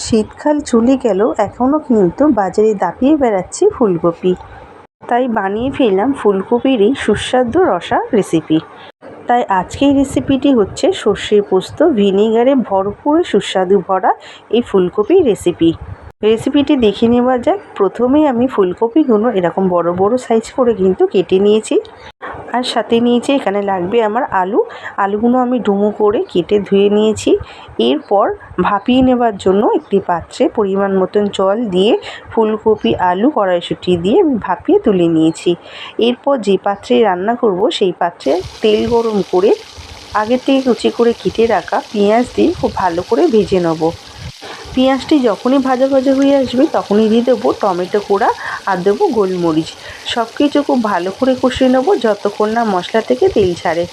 শীতকাল চলে গেল, এখনও কিন্তু বাজারে দাপিয়ে বেড়াচ্ছে ফুলকপি। তাই বানিয়ে ফেললাম ফুলকপির এই সুস্বাদু রসা রেসিপি। তাই আজকের রেসিপিটি হচ্ছে সর্ষে পোস্ত ভিনেগারে ভরপুর সুস্বাদু ভরা এই ফুলকপির রেসিপিটি দেখে নেওয়া যাক। প্রথমেই আমি ফুলকপিগুলো এরকম বড় বড় সাইজ করে কিন্তু কেটে নিয়েছি। আর সাথে নিয়েছি, এখানে লাগবে আমার আলুগুলো আমি ডুমো করে কেটে ধুয়ে নিয়েছি। এরপর ভাপিয়ে নেবার জন্য একটি পাত্রে পরিমাণ মতন জল দিয়ে ফুলকপি আলু কড়াইশুঁটি দিয়ে আমি ভাপিয়ে তুলে নিয়েছি। এরপর যে পাত্রে রান্না করব সেই পাত্রে তেল গরম করে আগে থেকে কুচি করে কেটে রাখা পেঁয়াজ দিয়ে খুব ভালো করে ভেজে নেব। পেঁয়াজটি যখনই ভাজা ভাজা হয়ে আসবে তখনই দিয়ে দেবো টমেটো কোড়া আর দেবো গোলমরিচ। সব কিছু খুব ভালো করে কষিয়ে নেবো যতক্ষণ না মশলা থেকে তেল ছাড়ে।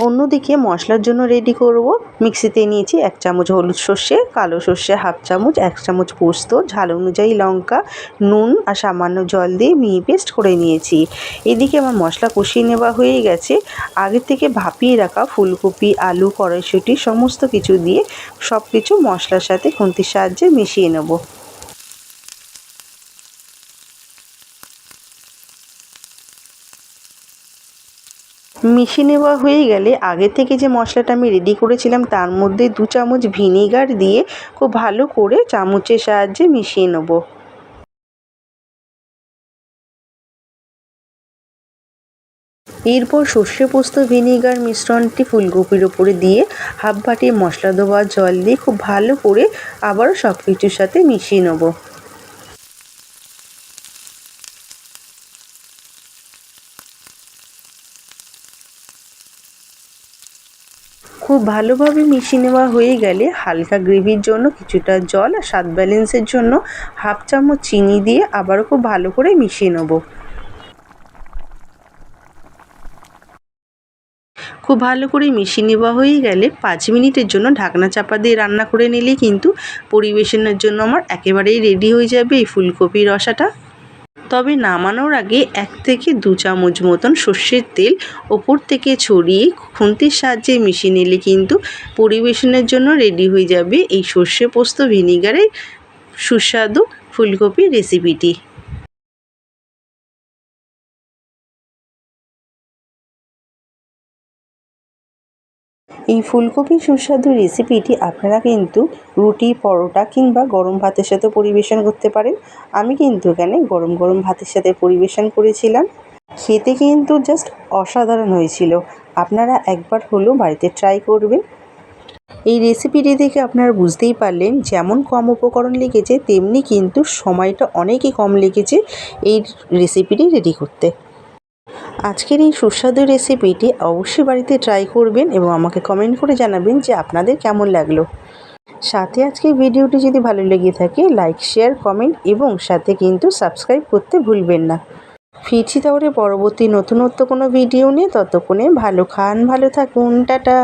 অন্যদিকে মশলার জন্য রেডি করব। মিক্সিতে নিয়েছি 1 চামচ হলুদ সর্ষে, কালো সর্ষে 1/2 চামচ, 1 চামচ পোস্ত, ঝাল অনুযায়ী লঙ্কা, নুন আর সামান্য জল দিয়ে মিহি পেস্ট করে নিয়েছি। এদিকে আমার মশলা কষিয়ে নেওয়া হয়ে গেছে। আগে থেকে ভাপিয়ে রাখা ফুলকপি আলু কড়াইশুঁটি সমস্ত কিছু দিয়ে সব কিছু মশলার সাথে খুন্তির সাহায্যে মিশিয়ে নেব। মিশিয়ে নেওয়া হয়ে গেলে আগে থেকে যে মশলাটা আমি রেডি করেছিলাম তার মধ্যে 2 চামচ ভিনেগার দিয়ে খুব ভালো করে চামচের সাহায্যে মিশিয়ে নেব। এরপর সর্ষে পোস্ত ভিনেগার মিশ্রণটি ফুলকপির ওপরে দিয়ে হাফ বাটি মশলা দেওয়া জল দিয়ে খুব ভালো করে আবারও সব কিছুর সাথে মিশিয়ে নেব। খুব ভালোভাবে মিশিয়ে নেওয়া হয়ে গেলে হালকা গ্রেভির জন্য কিছুটা জল আর স্বাদ ব্যালেন্সের জন্য 1/2 চামচ চিনি দিয়ে আবারও খুব ভালো করে মিশিয়ে নেব। খুব ভালো করে মিশিয়ে নেওয়া হয়ে গেলে 5 মিনিটের জন্য ঢাকনা চাপা দিয়ে রান্না করে নিলেই কিন্তু পরিবেশনের জন্য আমার একেবারেই রেডি হয়ে যাবে এই ফুলকপির রসাটা। তবে নামানোর আগে 1 থেকে 2 চামচ মতন সর্ষের তেল ওপর থেকে ছড়িয়ে খুন্তির সাহায্যে মিশিয়ে নিলে কিন্তু পরিবেশনের জন্য রেডি হয়ে যাবে এই সর্ষে পোস্ত ভিনেগারের সুস্বাদু ফুলকপির রেসিপিটি। এই ফুলকপি সুস্বাদু রেসিপিটি আপনারা কিন্তু রুটি পরোটা কিংবা গরম ভাতের সাথে পরিবেশন করতে পারেন। আমি কিন্তু এখানে গরম গরম ভাতের সাথে পরিবেশন করেছিলাম। খেতে কিন্তু জাস্ট অসাধারণ হয়েছিল। আপনারা একবার হলেও বাড়িতে ট্রাই করবেন। এই রেসিপিটি দেখে আপনারা বুঝতেই পারলেন যেমন কম উপকরণ লেগেছে তেমনি কিন্তু সময়টা অনেকই কম লেগেছে এই রেসিপিটি রেডি করতে। আজকের এই সুস্বাদু রেসিপিটি অবশ্যই বাড়িতে ট্রাই করবেন এবং আমাকে কমেন্ট করে জানাবেন যে আপনাদের কেমন লাগলো। সাথে আজকের ভিডিওটি যদি ভালো লেগে থাকে লাইক শেয়ার কমেন্ট এবং সাথে কিন্তু সাবস্ক্রাইব করতে ভুলবেন না। ফিরছি তাহলে পরবর্তী নতুনত্ব কোনো ভিডিও নিয়ে। ততক্ষণে ভালো খান, ভালো থাকুন, টাটা।